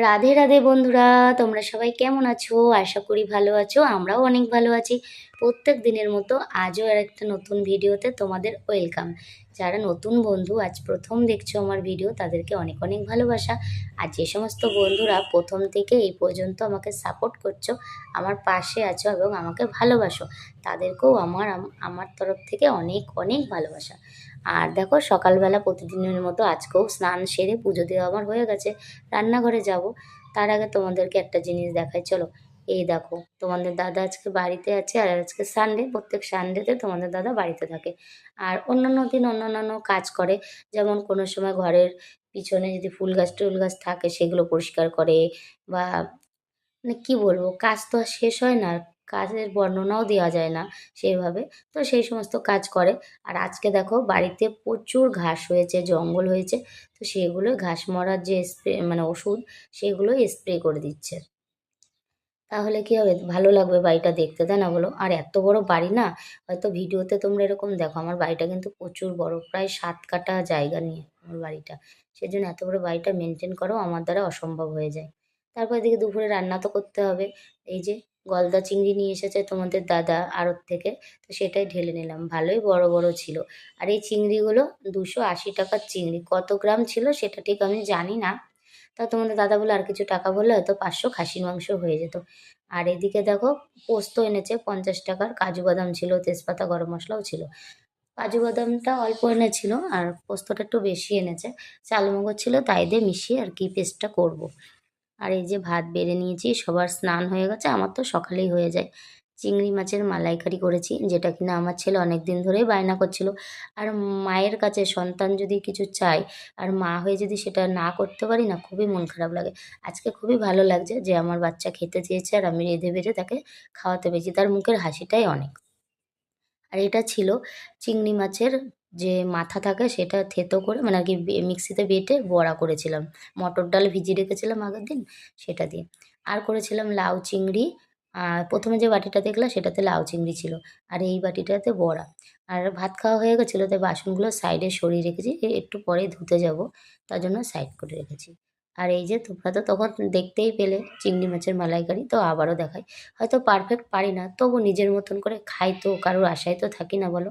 রাধে রাধে বন্ধুরা, তোমরা সবাই কেমন আছো? আশা করি ভালো আছো। আমরাও অনেক ভালো আছি। প্রত্যেক দিনের মতো আজও আর একটা নতুন ভিডিওতে তোমাদের ওয়েলকাম। যারা নতুন বন্ধু আজ প্রথম দেখছো আমার ভিডিও, তাদেরকে অনেক অনেক ভালোবাসা। আর যে সমস্ত বন্ধুরা প্রথম থেকে এই পর্যন্ত আমাকে সাপোর্ট করছো, আমার পাশে আছো এবং আমাকে ভালোবাসো, তাদেরকেও আমার তরফ থেকে অনেক অনেক ভালোবাসা। আর দেখো, সকালবেলা প্রতিদিনের মতো আজকেও স্নান সেরে পুজো দেওয়া আমার হয়ে গেছে। রান্নাঘরে যাব, তার আগে তোমাদেরকে একটা জিনিস দেখাই, চলো। এই দেখো, তোমাদের দাদা আজকে বাড়িতে আছে, আর আজকে সানডে, প্রত্যেক সানডেতে তোমাদের দাদা বাড়িতে থাকে। আর অন্যান্য দিন অন্যান্য কাজ করে, যেমন কোনো সময় ঘরের পিছনে যদি ফুল গাছ টুল গাছ থাকে সেগুলো পরিষ্কার করে, বা মানে কি বলবো, কাজ তো আর শেষ হয় না, কাজের বর্ণনাও দেওয়া যায় না সেইভাবে। তো সেই সমস্ত কাজ করে। আর আজকে দেখো, বাড়িতে প্রচুর ঘাস হয়েছে, জঙ্গল হয়েছে। তো সেগুলো ঘাস মরার যে স্প্রে মানে ওষুধ, সেগুলো স্প্রে করে দিচ্ছে। তাহলে কি হবে, ভালো লাগবে বাড়িটা দেখতে, তাই না বলো? আর এত বড় বাড়ি না, হয়তো ভিডিওতে তোমরা এরকম দেখো, আমার বাড়িটা কিন্তু প্রচুর বড়, প্রায় 7 কাঠা জায়গা নিয়ে আমার বাড়িটা। সেজন্য এত বড় বাড়িটা মেনটেন করাও আমার দ্বারা অসম্ভব হয়ে যায়। তারপর এদিকে দুপুরে রান্না তো করতে হবে। এই যে গলদা চিংড়ি নিয়ে এসেছে তোমাদের দাদা আড়ত থেকে, তো সেটাই ঢেলে নিলাম, ভালোই বড় বড় ছিল। আর এই চিংড়িগুলো 280 টাকার চিংড়ি, কত গ্রাম ছিল সেটা ঠিক আমি জানি না। তা তোমাদের দাদা বলে আর কিছু টাকা বললে হয়তো 500 খাসির মাংস হয়ে যেত। আর এদিকে দেখো, পোস্ত এনেছে 50 টাকার, কাজু বাদাম ছিল, তেজপাতা, গরম মশলাও ছিল। কাজু বাদামটা অল্প এনেছিল আর পোস্তটা একটু বেশি এনেছে। চালমগজ ছিল, তাই দিয়ে মিশিয়ে আর কি পেস্টটা করব। আর এই যে ভাত বেড়ে নিয়েছি, সবার স্নান হয়ে গেছে, আমার তো সকালেই হয়ে যায়। চিংড়ি মাছের মালাইকারি করেছি, যেটা কিনা আমার ছেলে অনেক দিন ধরেই বায়না করছিল। আর মায়ের কাছে সন্তান যদি কিছু চায়, আর মা হয়ে যদি সেটা না করতে পারি না, খুবই মন খারাপ লাগে। আজকে খুবই ভালো লাগছে যে আমার বাচ্চা খেতে চেয়েছে আর আমি রেঁধে বেড়ে তাকে খাওয়াতে পেরেছি, তার মুখের হাসিটাই অনেক। আর এটা ছিল চিংড়ি মাছের যে মাথা থাকে, সেটা থেতো করে মানে আর কি মিক্সিতে বেটে বড়া করেছিলাম। মটর ডাল ভিজিয়ে রেখেছিলাম আগের দিন, সেটা দিয়ে। আর করেছিলাম লাউ চিংড়ি। আর প্রথমে যে বাটিটা দেখলা সেটাতে লাউ চিংড়ি ছিল, আর এই বাটিটাতে বড়া। আর ভাত খাওয়া হয়ে গেছিলো, তাই বাসনগুলো সাইডে সরিয়ে রেখেছি, একটু পরেই ধুতে যাব, তার জন্য সাইড করে রেখেছি। আর এই যে তোমরা তো তখন দেখতেই পেলে চিংড়ি মাছের মালাইকারি, তো আবারও দেখাই। হয়তো পারফেক্ট পারি না, তবু নিজের মতন করে খাই, তো কারোর আশায় তো থাকি না বলো।